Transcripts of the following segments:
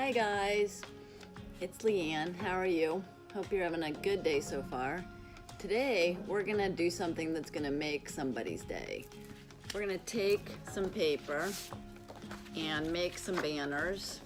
Hi guys, it's Leanne. How are you? Hope you're having a good day so far. Today we're gonna do something that's gonna make somebody's day. We're gonna take some paper and make some banners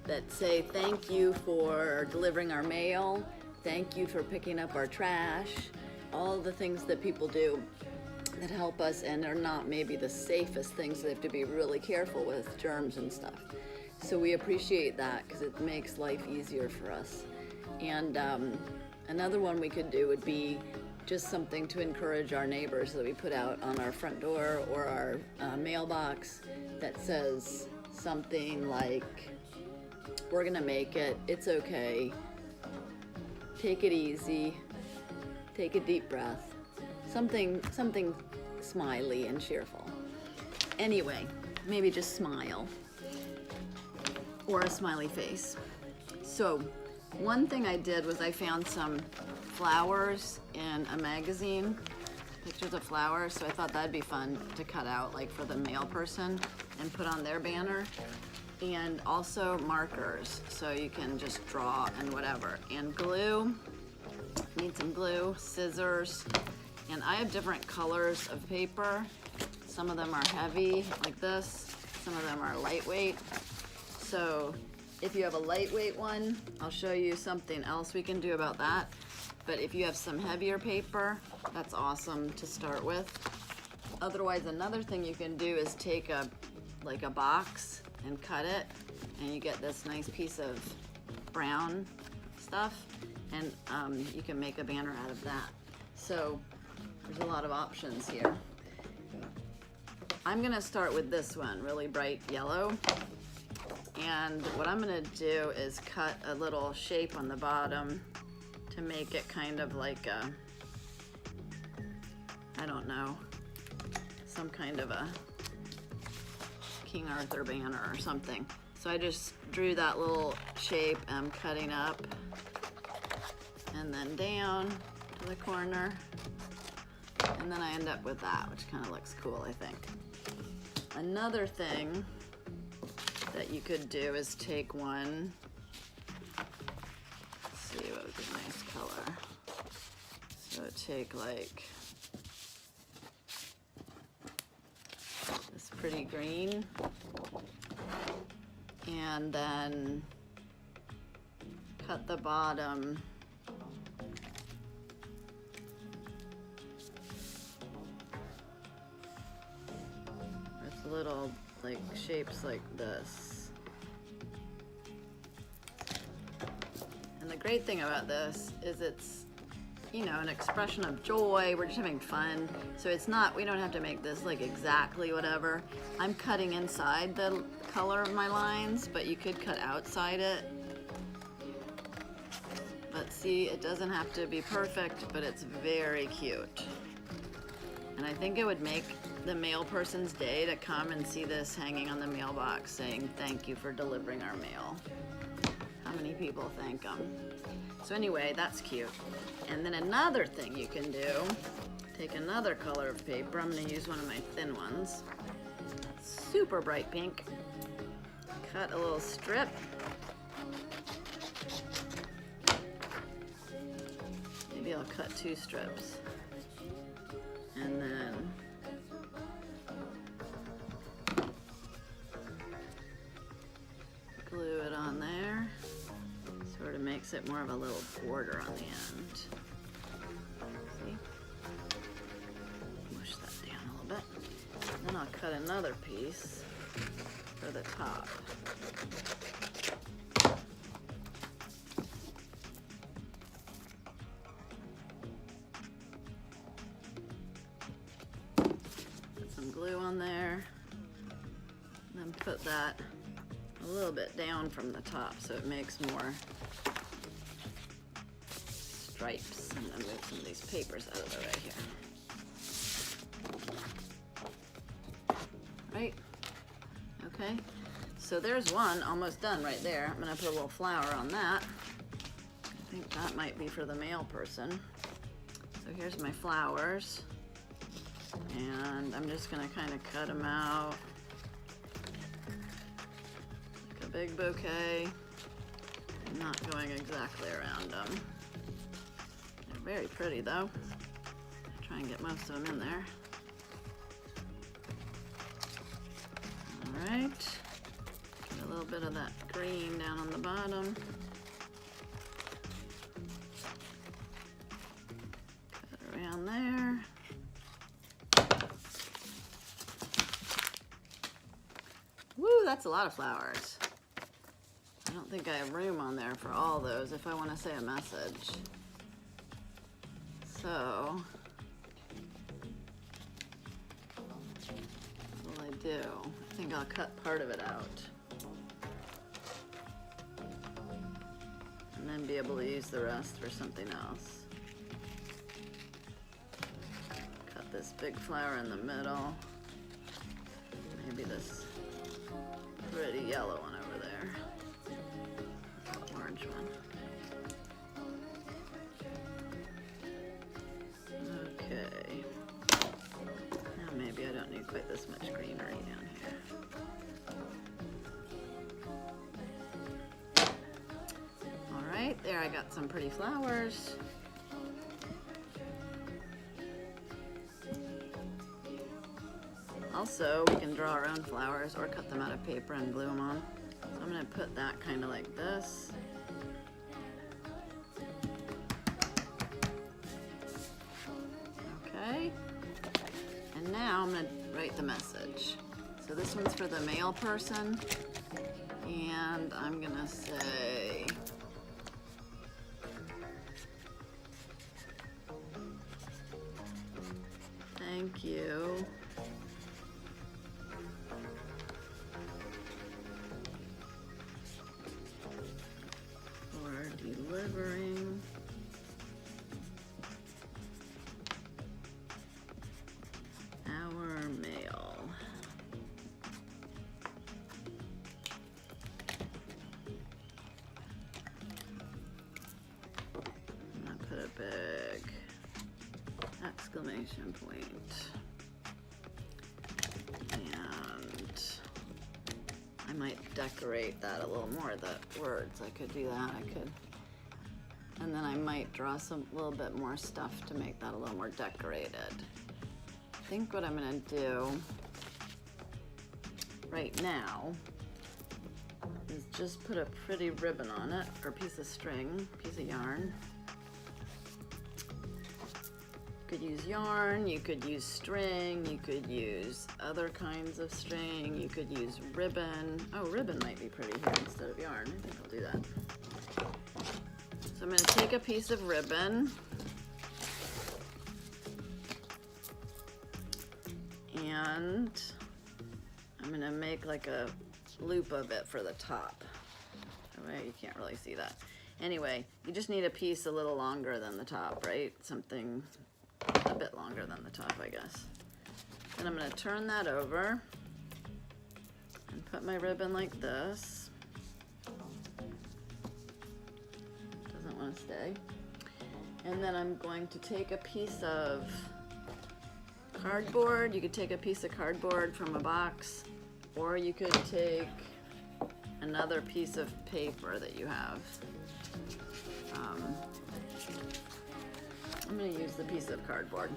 that say thank you for delivering our mail, thank you for picking up our trash, all the things that people do that help us and are not maybe the safest things. They have to be really careful with germs and stuff. So we appreciate that because it makes life easier for us. And another one we could do would be just something to encourage our neighbors that we put out on our front door or our mailbox that says something like, we're gonna make it, it's okay, take it easy, take a deep breath, something smiley and cheerful. Anyway, maybe just smile or a smiley face. So one thing I did was I found some flowers in a magazine, pictures of flowers, so I thought that'd be fun to cut out like for the mail person and put on their banner. And also markers, so you can just draw and whatever. And glue, need some glue, scissors, and I have different colors of paper. Some of them are heavy, like this. Some of them are lightweight. So if you have a lightweight one, I'll show you something else we can do about that. But if you have some heavier paper, that's awesome to start with. Otherwise, another thing you can do is take a box and cut it, and you get this nice piece of brown stuff, and you can make a banner out of that. So there's a lot of options here. I'm gonna start with this one, really bright yellow. And what I'm gonna do is cut a little shape on the bottom to make it kind of like a, I don't know, some kind of a King Arthur banner or something. So I just drew that little shape I'm cutting up, and then down to the corner, and then I end up with that, which kind of looks cool, I think. Another thing that you could do is take one, let's see what would be a nice color. So take like this pretty green, and then cut the bottom with little like shapes like this. And the great thing about this is it's, you know, an expression of joy. We're just having fun. So it's not, we don't have to make this like exactly whatever. I'm cutting inside the color of my lines, but you could cut outside it. But see, it doesn't have to be perfect, but it's very cute. And I think it would make the mail person's day to come and see this hanging on the mailbox saying, thank you for delivering our mail. How many people thank them? So anyway, that's cute. And then another thing you can do, take another color of paper. I'm gonna use one of my thin ones. Super bright pink. Cut a little strip. Maybe I'll cut 2 strips. And then glue it on there. Sort of makes it more of a little border on the end. See? Push that down a little bit. Then I'll cut another piece for the top. Put some glue on there. And then put that a little bit down from the top so it makes more stripes. I'm gonna move some of these papers out of the way here. Right? Okay. So there's one almost done right there. I'm gonna put a little flower on that. I think that might be for the mail person. So here's my flowers. And I'm just gonna kind of cut them out. Like a big bouquet. I'm not going exactly around them. They're very pretty though. Try and get most of them in there. All right, get a little bit of that green down on the bottom. Cut it around there. Woo, that's a lot of flowers. I don't think I have room on there for all those if I want to say a message. So, what will I do? I think I'll cut part of it out. And then be able to use the rest for something else. Cut this big flower in the middle. Maybe this pretty yellow one over there. Orange one. Okay. Now maybe I don't need quite this much greenery down here. All right, there I got some pretty flowers. Also, we can draw our own flowers or cut them out of paper and glue them on. So I'm going to put that kind of like this. Okay. And now I'm going to write the message. So this one's for the male person. And I'm going to say, thank you for delivering our mail. I'm gonna put a big exclamation point. And I might decorate that a little more, the words. I could do that, I could. And then I might draw some little bit more stuff to make that a little more decorated. I think what I'm gonna do right now is just put a pretty ribbon on it, or a piece of string, piece of yarn. You could use yarn, you could use string, you could use other kinds of string, you could use ribbon. Oh, ribbon might be pretty here instead of yarn. I think I'll do that. So I'm going to take a piece of ribbon and I'm going to make like a loop of it for the top. Well, you can't really see that. Anyway, you just need a piece a little longer than the top, right? Something a bit longer than the top, I guess. And I'm going to turn that over and put my ribbon like this. Doesn't want to stay. And then I'm going to take a piece of cardboard. You could take a piece of cardboard from a box, or you could take another piece of paper that you have. I'm going to use the piece of cardboard.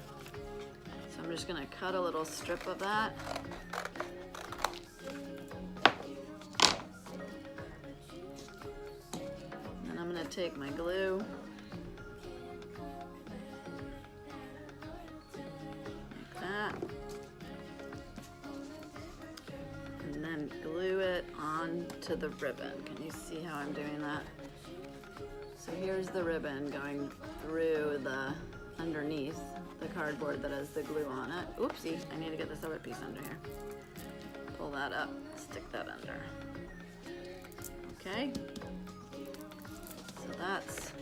So I'm just going to cut a little strip of that. And then I'm going to take my glue. Like that. And then glue it onto the ribbon. Can you see how I'm doing that? So here's the ribbon going through the underneath the cardboard that has the glue on it. Oopsie, I need to get this other piece under here. Pull that up, stick that under. Okay, so that's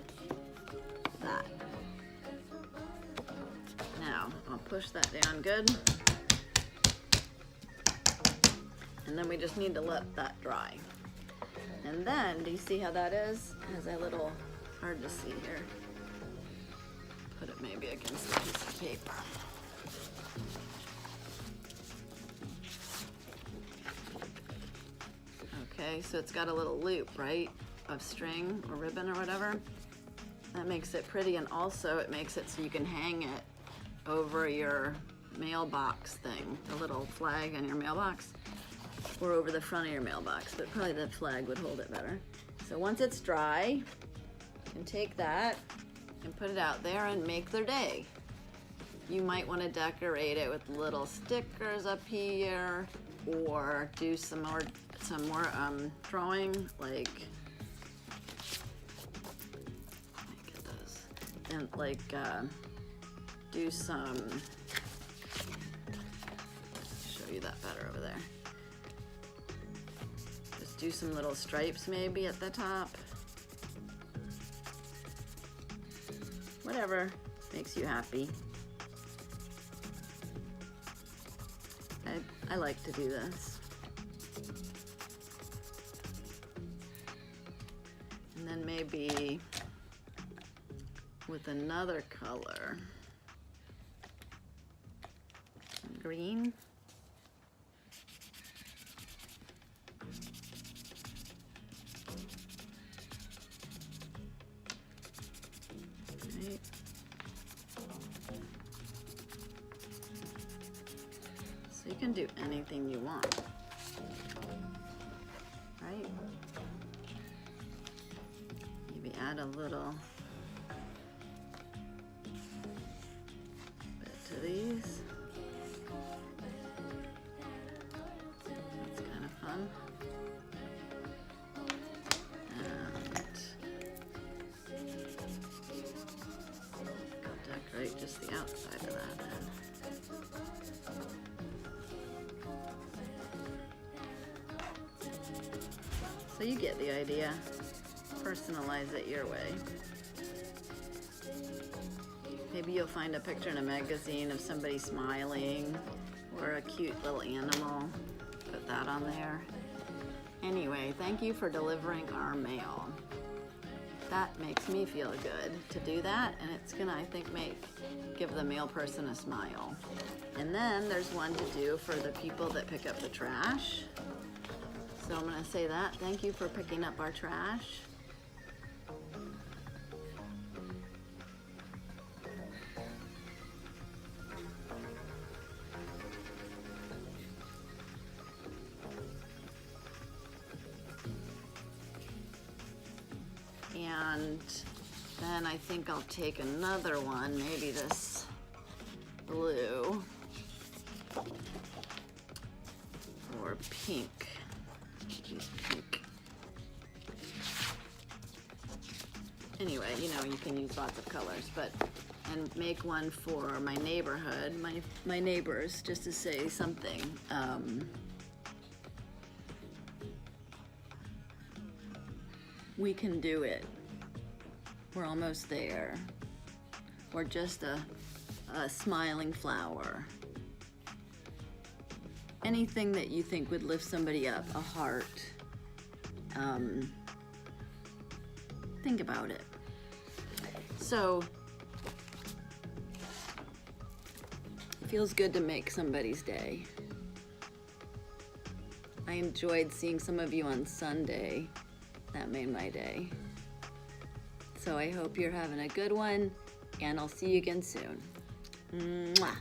that. Now, I'll push that down good. And then we just need to let that dry. And then, do you see how that is? It has a little, hard to see here. Put it maybe against a piece of paper. Okay, so it's got a little loop, right? of string or ribbon or whatever. That makes it pretty, and also it makes it so you can hang it over your mailbox thing, the little flag on your mailbox, or over the front of your mailbox, but probably the flag would hold it better. So once it's dry, you can take that and put it out there and make their day. You might want to decorate it with little stickers up here, or do some more drawing, like, get those, and like do some, show you that better over there. Just do some little stripes maybe at the top. Whatever makes you happy. I like to do this. And then maybe with another color, green. Right. So you can do anything you want, right? Maybe add a little bit to these. That's kind of fun. And I'll decorate just the outside of that then. So you get the idea. Personalize it your way. Maybe you'll find a picture in a magazine of somebody smiling, or a cute little animal. Put that on there. Anyway, thank you for delivering our mail. That makes me feel good to do that, and it's gonna, I think, give the mail person a smile. And then there's one to do for the people that pick up the trash. So I'm gonna say that. Thank you for picking up our trash. And then I think I'll take another one, maybe this blue or pink. Use pink. Anyway, you know, you can use lots of colors, and make one for my neighborhood, my neighbors, just to say something. We can do it. We're almost there. Or just a smiling flower. Anything that you think would lift somebody up, a heart. Think about it. So, it feels good to make somebody's day. I enjoyed seeing some of you on Sunday. That made my day. So I hope you're having a good one, and I'll see you again soon. Mwah.